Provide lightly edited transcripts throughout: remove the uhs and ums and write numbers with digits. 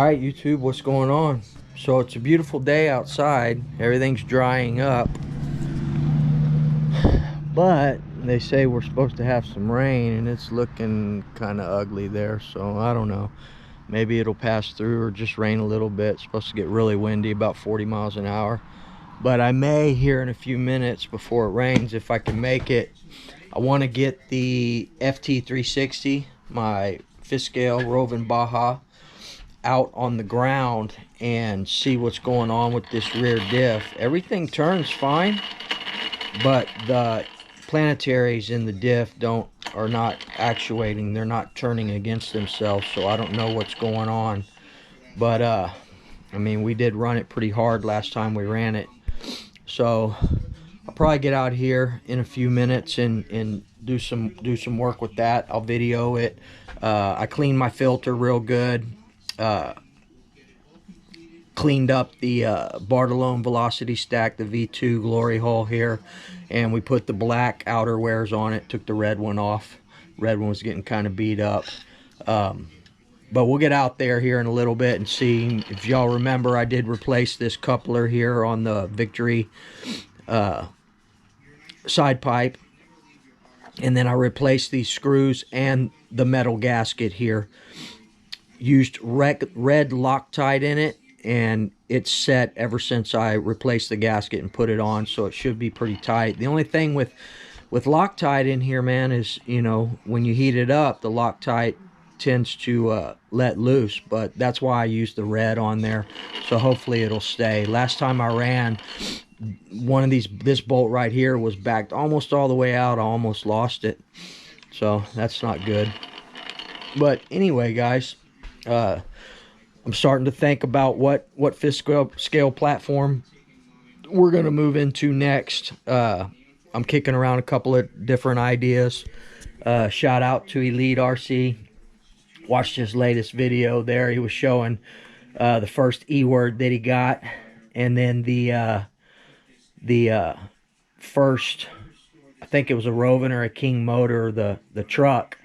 Alright YouTube, what's going on? So it's a beautiful day outside. Everything's drying up. But they say we're supposed to have some rain and it's looking kind of ugly there. So I don't know. Maybe it'll pass through or just rain a little bit. It's supposed to get really windy, about 40 miles an hour. But I may here in a few minutes before it rains, if I can make it. I want to get the FT360, my fifth scale Rovan Baja, out on the ground and see what's going on with this rear diff. Everything turns fine, but the planetaries in the diff are not actuating. They're not turning against themselves, so I don't know what's going on. But I mean, we did run it pretty hard last time we ran it, so I'll probably get out here in a few minutes and do some work with that. I'll video it. I cleaned my filter real good. Cleaned up the Bartolone Velocity Stack, the V2 glory hole here, and we put the black outer wears on it, took the red one off. Red one was getting kind of beat up. But we'll get out there here in a little bit and see. If y'all remember, I did replace this coupler here on the Victory side pipe, and then I replaced these screws and the metal gasket here. Used red Loctite in it, and it's set ever since I replaced the gasket and put it on, so it should be pretty tight. The only thing with Loctite in here, man, is, you know, when you heat it up, the Loctite tends to let loose, but that's why I used the red on there, so hopefully it'll stay. Last time I ran, one of this bolt right here was backed almost all the way out. I almost lost it, so that's not good. But anyway, guys, I'm starting to think about what fifth scale platform we're going to move into next. I'm kicking around a couple of different ideas. Shout out to Elite RC. Watched his latest video there. He was showing the first E-word that he got, and then the first, I think it was a Rovan or a King motor, the truck.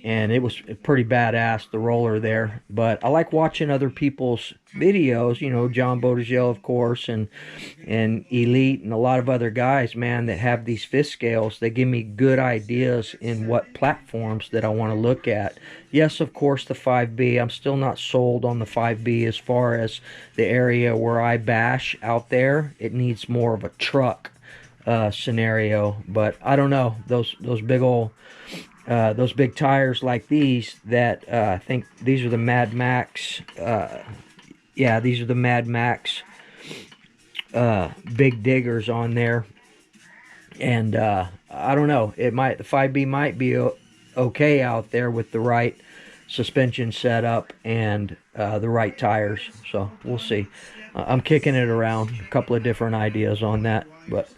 And it was pretty badass, the roller there. But I like watching other people's videos, you know, John Bodegel, of course, and Elite, and a lot of other guys, man, that have these fifth scales. They give me good ideas in what platforms that I want to look at. Yes, of course, the 5B. I'm still not sold on the 5B as far as the area where I bash out there. It needs more of a truck scenario. But I don't know, those big old... those big tires like these that I think these are the Mad Max. Yeah, these are the Mad Max big diggers on there. And I don't know, the 5B might be okay out there with the right suspension setup and the right tires. So we'll see. I'm kicking it around, a couple of different ideas on that. But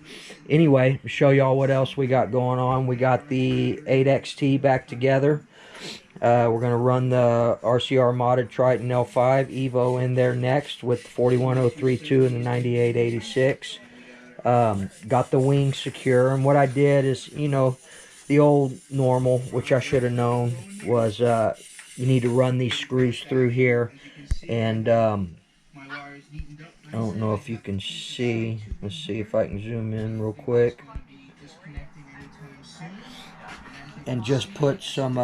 anyway, show y'all what else we got going on. We got the 8XT back together. We're going to run the RCR modded Triton L5 Evo in there next with the 41032 and the 9886. Got the wing secure, and what I did is, you know, the old normal, which I should have known, was you need to run these screws through here, and I don't know if you can see. Let's see if I can zoom in real quick. And just put some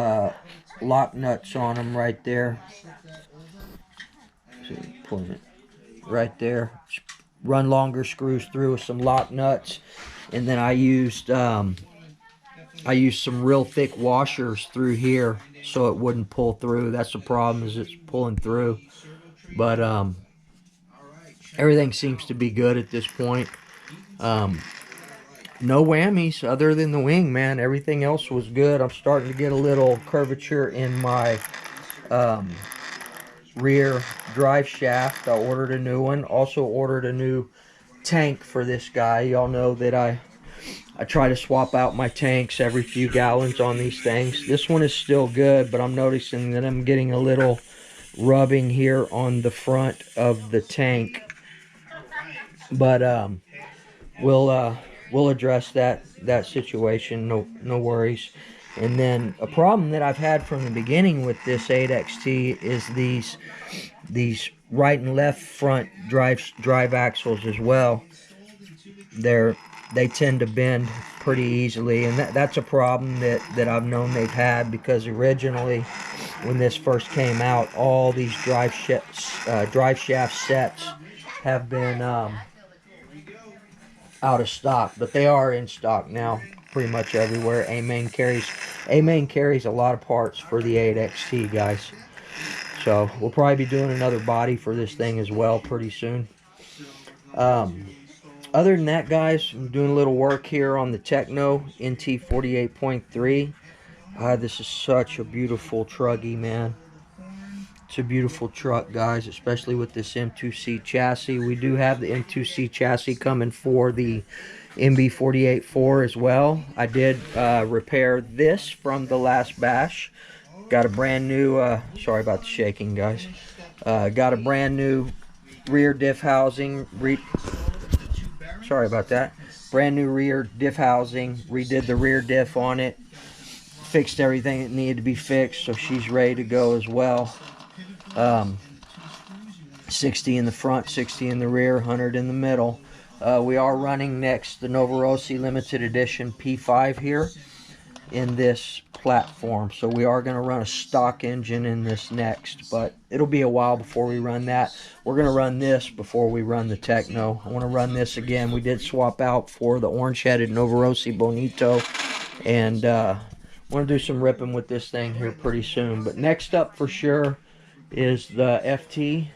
lock nuts on them right there. So put it right there. Run longer screws through with some lock nuts, and then I used some real thick washers through here so it wouldn't pull through. That's the problem, is it's pulling through. But everything seems to be good at this point. No whammies other than the wing, man. Everything else was good. I'm starting to get a little curvature in my rear drive shaft. I ordered a new one. Also ordered a new tank for this guy. Y'all know that I try to swap out my tanks every few gallons on these things. This one is still good, but I'm noticing that I'm getting a little rubbing here on the front of the tank. But we'll address that situation. No worries. And then a problem that I've had from the beginning with this 8XT is these right and left front drive axles as well. They tend to bend pretty easily, and that's a problem that I've known they've had, because originally when this first came out, all these drive shaft sets have been out of stock, but they are in stock now pretty much everywhere. A-Main carries a lot of parts for the 8XT, guys. So we'll probably be doing another body for this thing as well pretty soon. Other than that, guys, I'm doing a little work here on the Techno NT 48.3. This is such a beautiful truggy, man. It's a beautiful truck, guys, especially with this M2C chassis. We do have the M2C chassis coming for the MB48-4 as well. I did repair this from the last bash. Got a brand new, sorry about the shaking, guys. Got a brand new rear diff housing. Sorry about that. Brand new rear diff housing. Redid the rear diff on it. Fixed everything that needed to be fixed, so she's ready to go as well. 60 in the front, 60 in the rear, 100 in the middle. We are running next the Novorossi limited edition P5 here in this platform, so we are going to run a stock engine in this next, but it'll be a while before we run that. We're going to run this before we run the Techno. I want to run this again. We did swap out for the orange-headed Novorossi Bonito, and I want to do some ripping with this thing here pretty soon. But next up for sure is the FT,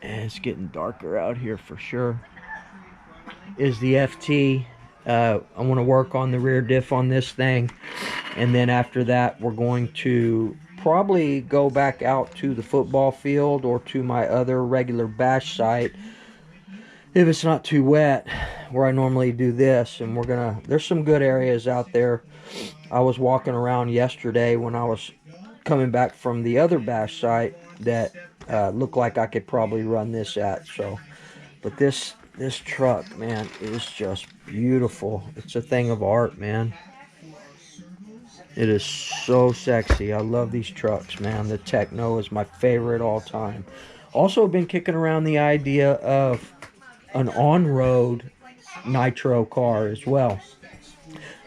and it's getting darker out here for sure, is the FT. I want to work on the rear diff on this thing, and then after that we're going to probably go back out to the football field or to my other regular bash site if it's not too wet, where I normally do this. And there's some good areas out there. I was walking around yesterday when I was coming back from the other bash site that looked like I could probably run this at. So, but this truck, man, is just beautiful. It's a thing of art, man. It is so sexy. I love these trucks, man. The Techno is my favorite all time. Also been kicking around the idea of an on-road nitro car as well.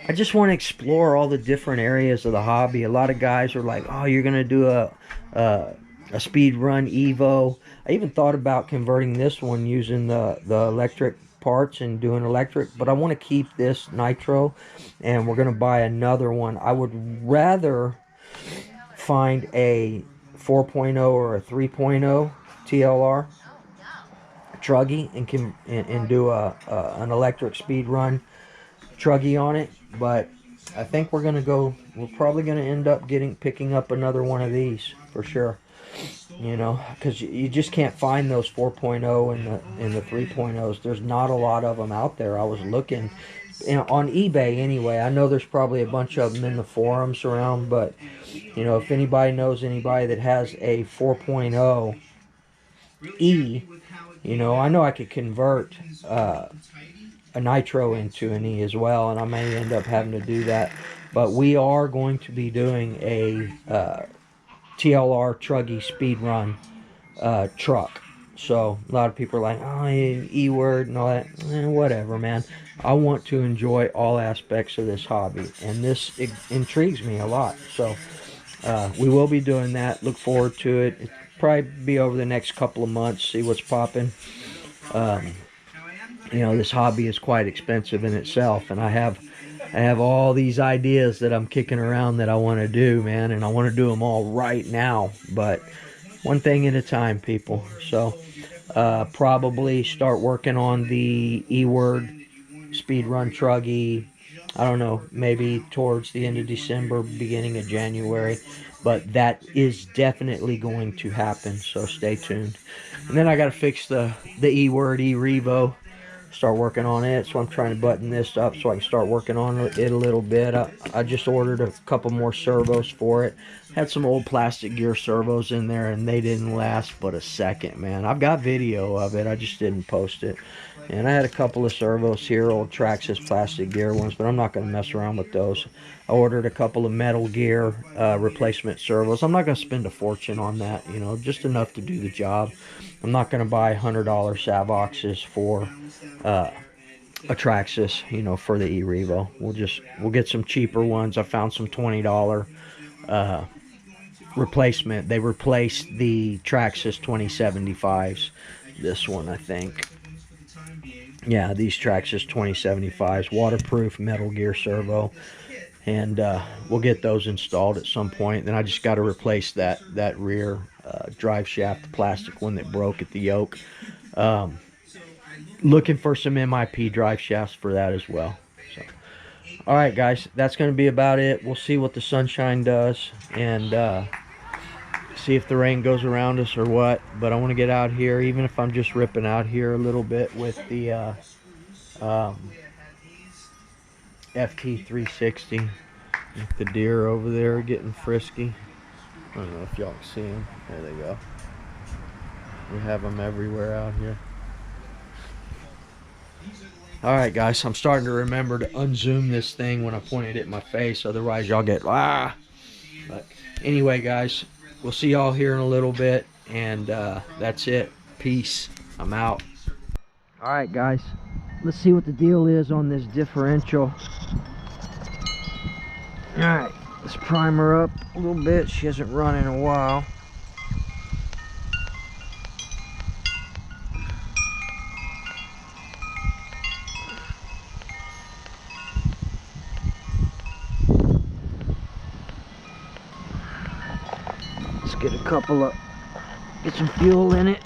I just want to explore all the different areas of the hobby. A lot of guys are like, oh, you're going to do a speed run Evo. I even thought about converting this one using the electric parts and doing electric, but I want to keep this nitro, and we're going to buy another one. I would rather find a 4.0 or a 3.0 TLR truggy and do an electric speed run truggy on it. But I think we're probably gonna end up picking up another one of these for sure. You know, because you just can't find those 4.0 and the 3.0s. There's not a lot of them out there. I was looking on eBay anyway. I know there's probably a bunch of them in the forums around, but you know, if anybody knows anybody that has a 4.0 E, you know, I know I could convert a nitro into an E as well, and I may end up having to do that. But we are going to be doing a TLR truggy speed run truck. So a lot of people are like, oh, E word and all that. Whatever, man. I want to enjoy all aspects of this hobby, and this intrigues me a lot. So we will be doing that. Look forward to it. It'll probably be over the next couple of months. See what's popping. You know, this hobby is quite expensive in itself, and I have all these ideas that I'm kicking around that I want to do, man, and I want to do them all right now, but one thing at a time, people. So probably start working on the E-Word speed run truggy, I don't know, maybe towards the end of December, beginning of January, but that is definitely going to happen, so stay tuned. And then I got to fix the E-Word E-Revo, start working on it. So I'm trying to button this up so I can start working on it a little bit. I just ordered a couple more servos for it. Had some old plastic gear servos in there, and they didn't last but a second, man. I've got video of it. I just didn't post it. And I had a couple of servos here, old Traxxas plastic gear ones, but I'm not going to mess around with those. I ordered a couple of Metal Gear replacement servos. I'm not going to spend a fortune on that, you know, just enough to do the job. I'm not going to buy $100 Savoxes for a Traxxas, you know, for the E-Revo. We'll get some cheaper ones. I found some $20 replacement. They replaced the Traxxas 2075s. This one, I think. Yeah, these Traxxas 2075s, waterproof Metal Gear servo, and we'll get those installed at some point. Then I just got to replace that rear drive shaft, the plastic one that broke at the yoke. Looking for some MIP drive shafts for that as well. So, all right, guys, that's going to be about it. We'll see what the sunshine does, and see if the rain goes around us or what. But I want to get out here, even if I'm just ripping out here a little bit with the FT360. The deer over there getting frisky. I don't know if y'all can see them. There they go. We have them everywhere out here. Alright, guys, I'm starting to remember to unzoom this thing when I point it at my face, otherwise y'all get But anyway, guys, we'll see y'all here in a little bit, and that's it. Peace. I'm out. Alright, guys, let's see what the deal is on this differential. Alright, let's prime her up a little bit. She hasn't run in a while. Let's get get some fuel in it.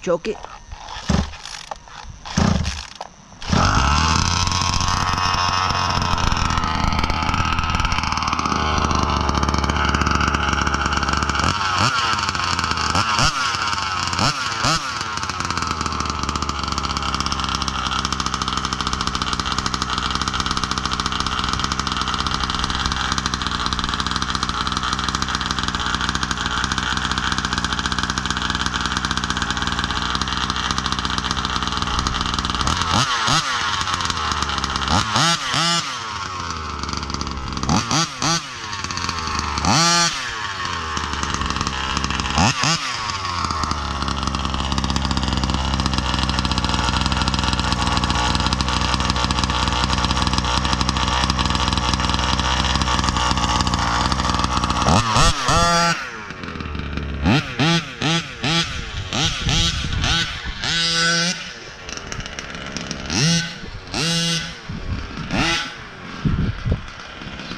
Choke it.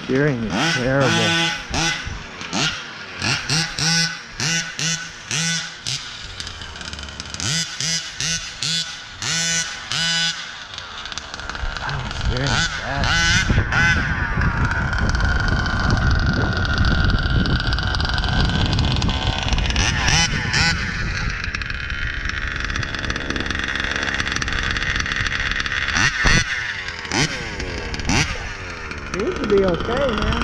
Steering is terrible. Steering is bad. Seems to be okay, man.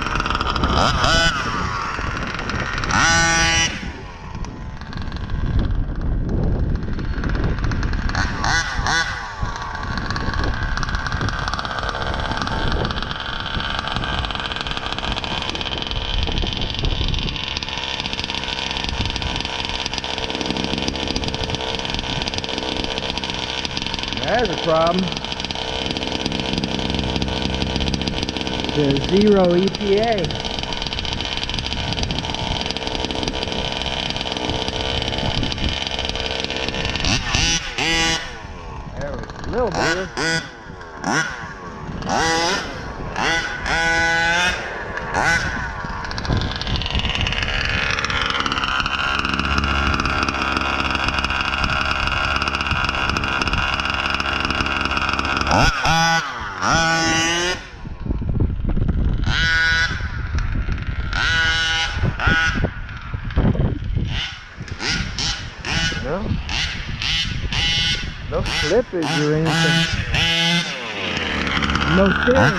There's a problem. The zero EPA. There we go. A little bit. No slippage or anything. No steering.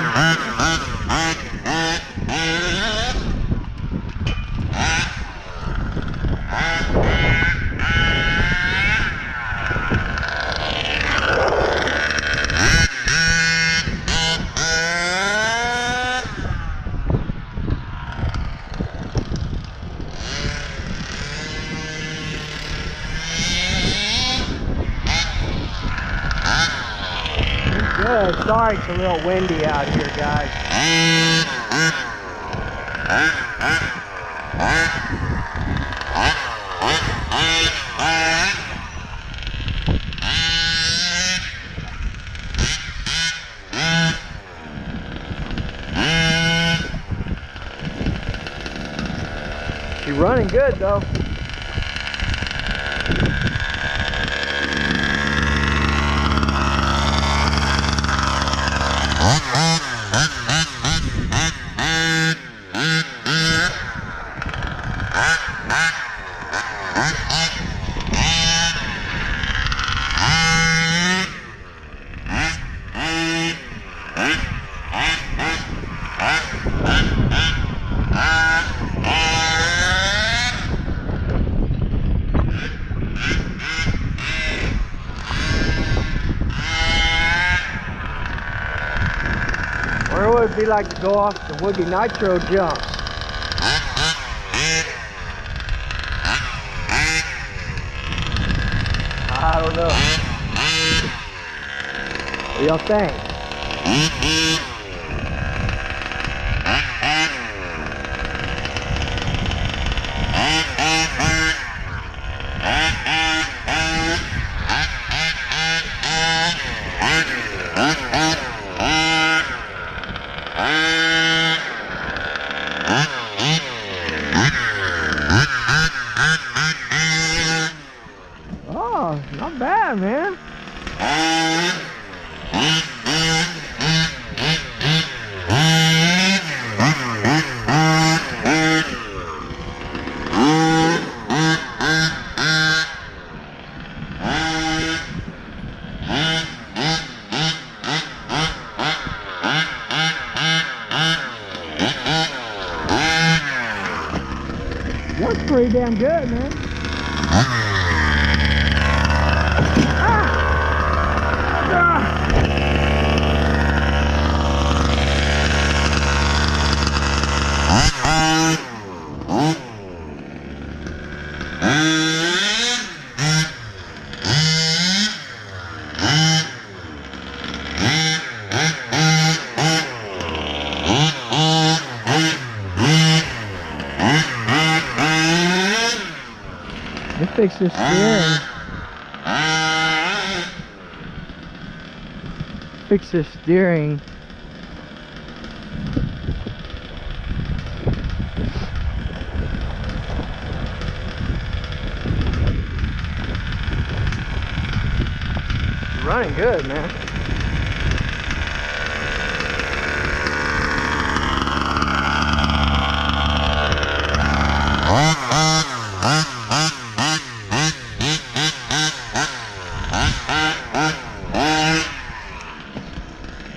Good. Sorry it's a little windy out here, guys. She's running good though. Where would it be like to go off the Woody Nitro jumps? I don't know. What do y'all think? Oh, not bad, man. That's pretty damn good, man. They fix this steering. Fix this steering. Running good, man.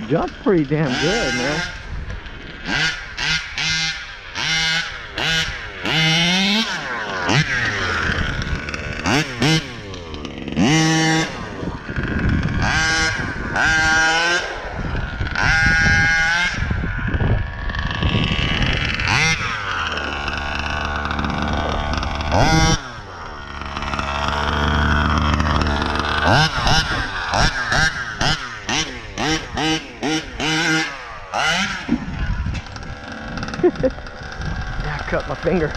Jump's pretty damn good, man. Yeah, I cut my finger.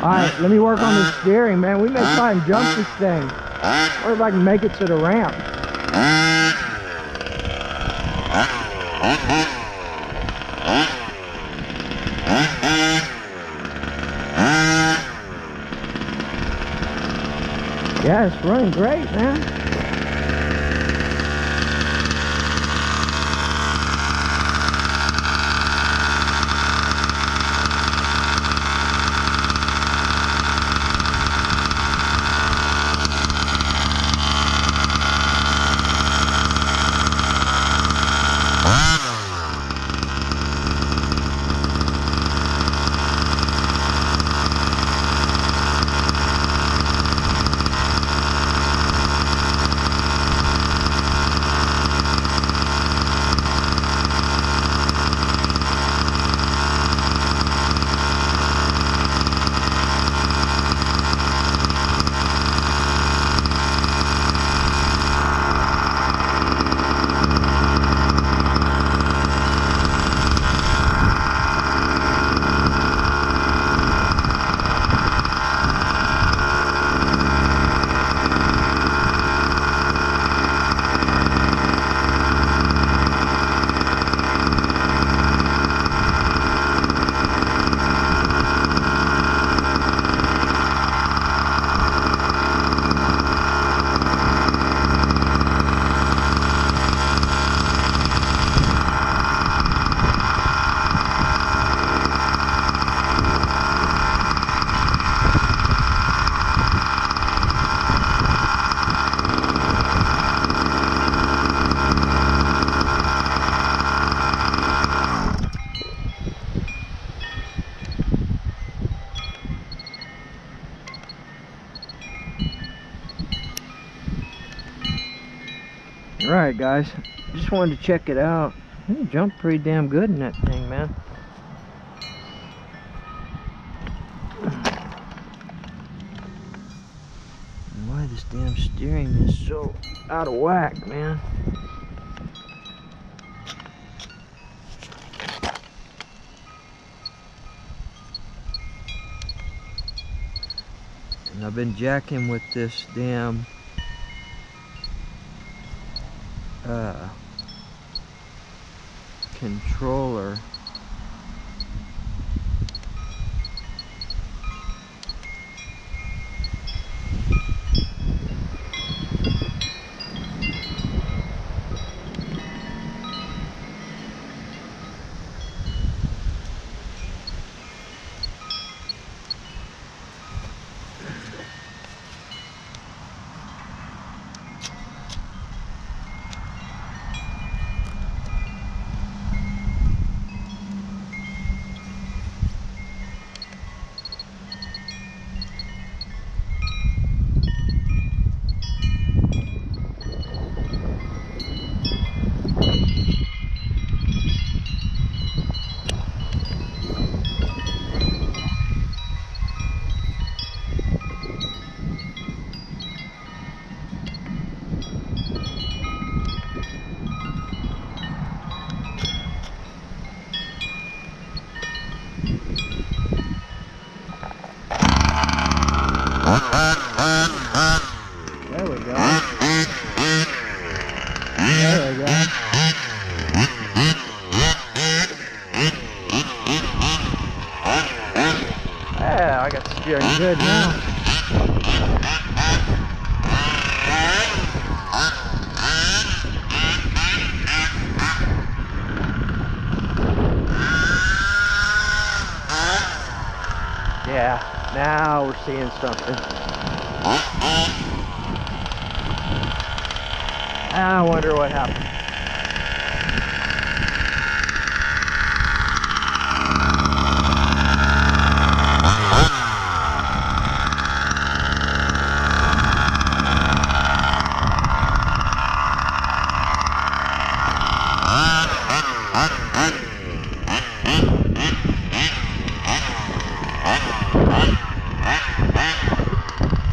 Alright, let me work on the steering, man. We may try and jump this thing. Or if I can make it to the ramp. Yeah, it's running great, man. Alright guys, just wanted to check it out. It jumped pretty damn good in that thing, man. Why this damn steering is so out of whack, man. And I've been jacking with this damn controller. There we go. There we go. Yeah, I got the steering good now. Yeah, now we're seeing something. I wonder what happened.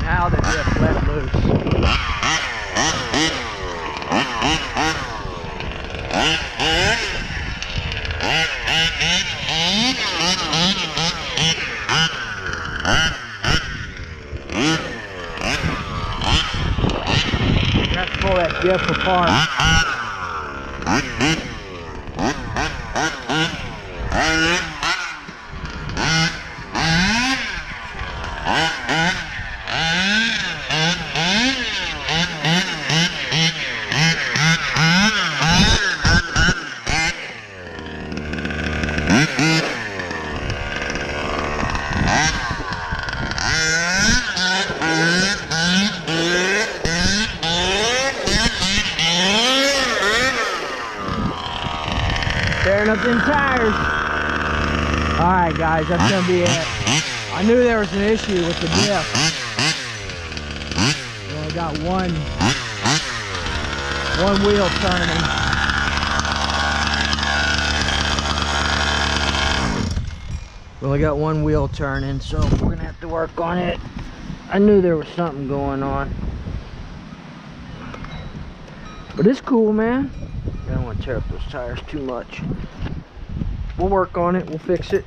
Now they just let loose. Let's pull that diff apart. Tearing up them tires. Alright guys, that's gonna be it. I knew there was an issue with the diff. We only got one wheel turning. We only got one wheel turning, so we're gonna have to work on it. I knew there was something going on. But it's cool, man. I don't want to tear up those tires too much. We'll work on it, we'll fix it.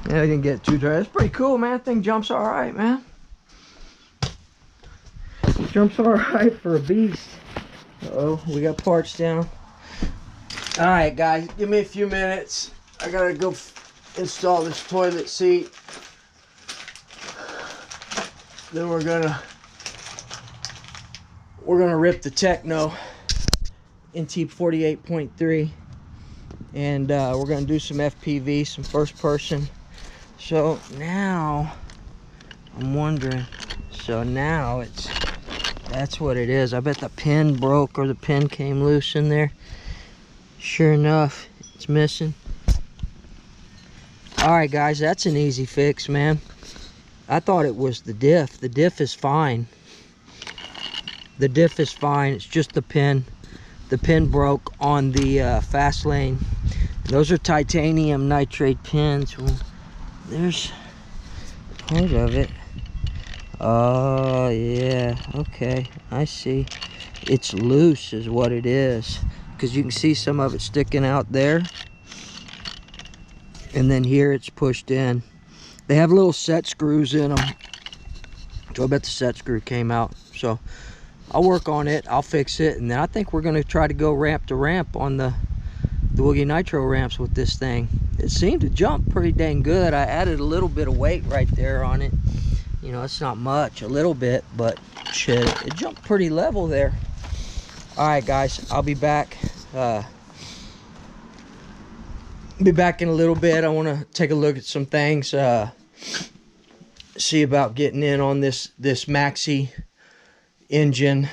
Yeah, I didn't get too dry. It's pretty cool, man. That thing jumps all right, man. Jumps all right for a beast. Uh-oh, we got parts down. All right, guys, give me a few minutes. I gotta go install this toilet seat. Then we're gonna rip the Techno NT 48.3, and we're gonna do some FPV, some first person. So now I'm wondering, so now that's what it is. I bet the pin broke or the pin came loose in there. Sure enough, it's missing. All right guys, that's an easy fix, man. I thought it was the diff. The diff is fine. The diff is fine. It's just the pin. The pin broke on the fast lane. Those are titanium nitrate pins. Well, there's part of it. Oh yeah, okay, I see. It's loose is what it is, because you can see some of it sticking out there, and then here it's pushed in. They have little set screws in them, so I bet the set screw came out. So I'll work on it, I'll fix it, and then I think we're going to try to go ramp to ramp on the Woogie Nitro ramps with this thing. It seemed to jump pretty dang good. I added a little bit of weight right there on it. You know, it's not much, a little bit, but shit, it jumped pretty level there. All right, guys, I'll be back. Be back in a little bit. I want to take a look at some things. See about getting in on this Maxi engine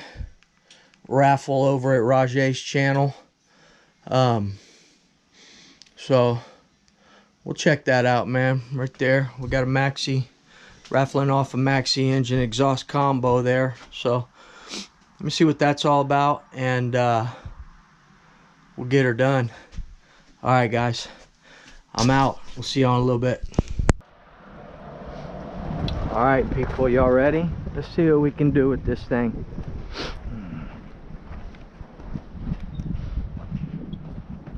raffle over at Rajay's channel. So we'll check that out, man. Right there, we got a Maxi, raffling off a Maxi engine exhaust combo there. So let me see what that's all about, and we'll get her done. All right, guys, I'm out. We'll see you on a little bit. All right, people, y'all ready? Let's see what we can do with this thing.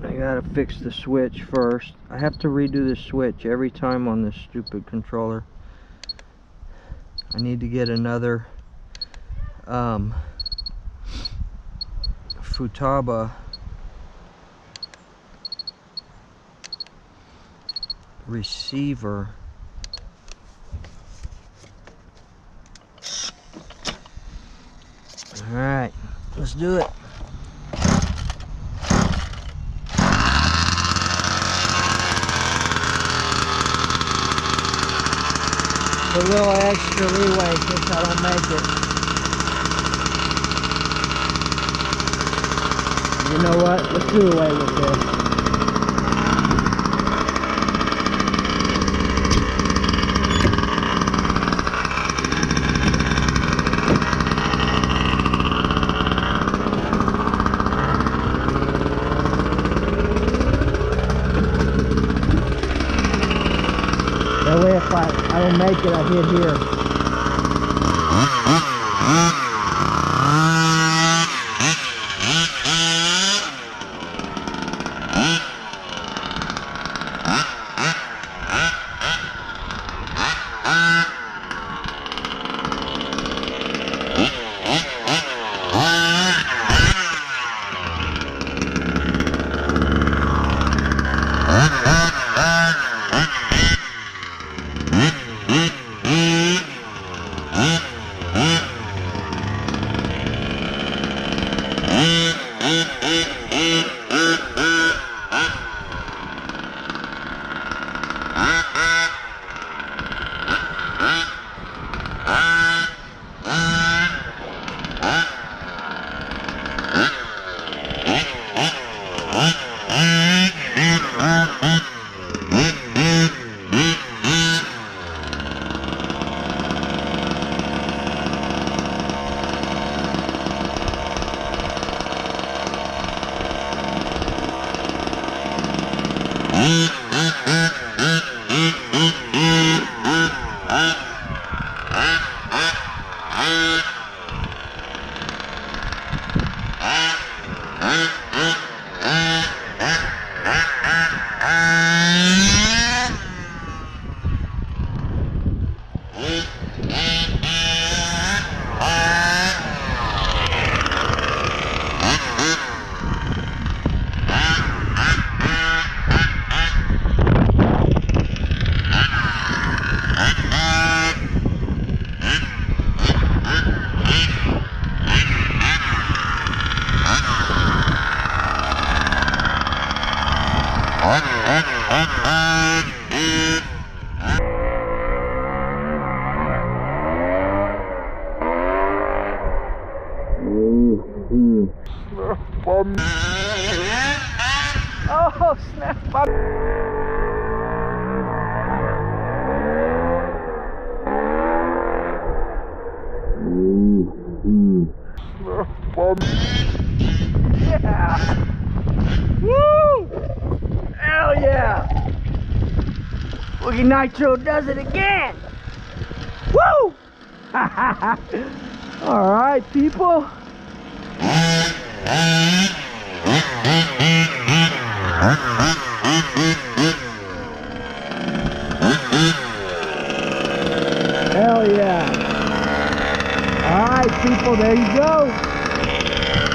I gotta fix the switch first. I have to redo the switch every time on this stupid controller. I need to get another Futaba receiver. All right, let's do it. A little extra leeway in case I don't make it. You know what? Let's do away with this. That way if I don't make it, I hit here. Oh, snap! Yeah! Woo! Hell yeah! Boogie Nitro does it again! Woo! Alright, people. Hell yeah. Alright, people, there you go.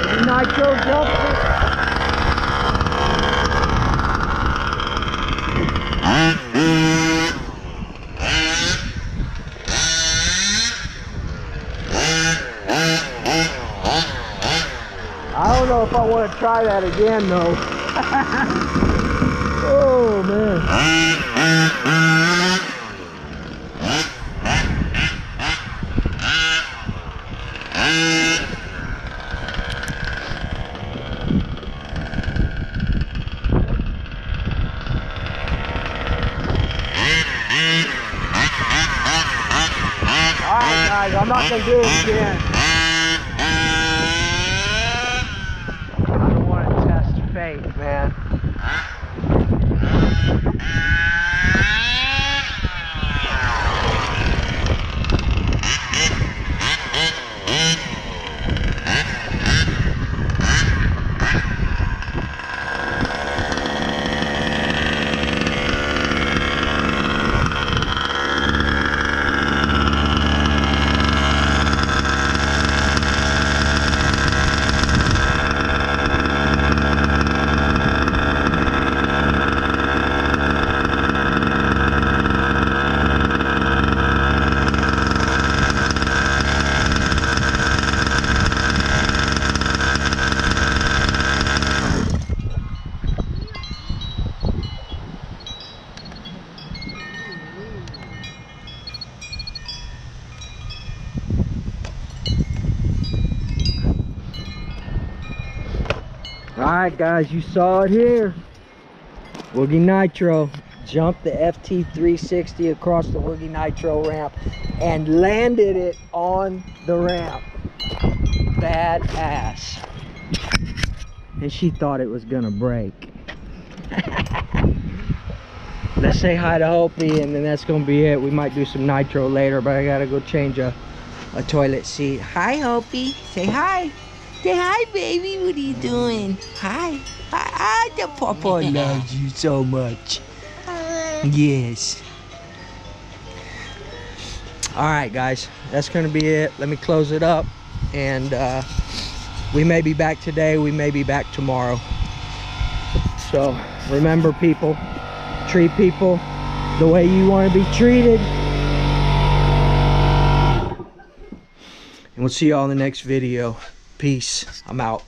Boogie Nitro jumps it. I don't know if I want to try that again though. Oh man. Alright guys, I'm not gonna do it again. Fate, man. Alright guys, you saw it here. Boogie Nitro jumped the FT360 across the Boogie Nitro ramp and landed it on the ramp. Badass. And she thought it was gonna break. Let's say hi to Hopi and then that's gonna be it. We might do some nitro later, but I gotta go change a toilet seat. Hi Hopi, say hi. Say hi baby, what are you doing? Hi. Hi, the papa loves you so much. Yes. Alright guys, that's gonna be it. Let me close it up and we may be back today, we may be back tomorrow. So remember people, treat people the way you want to be treated. And we'll see y'all in the next video. Peace. I'm out.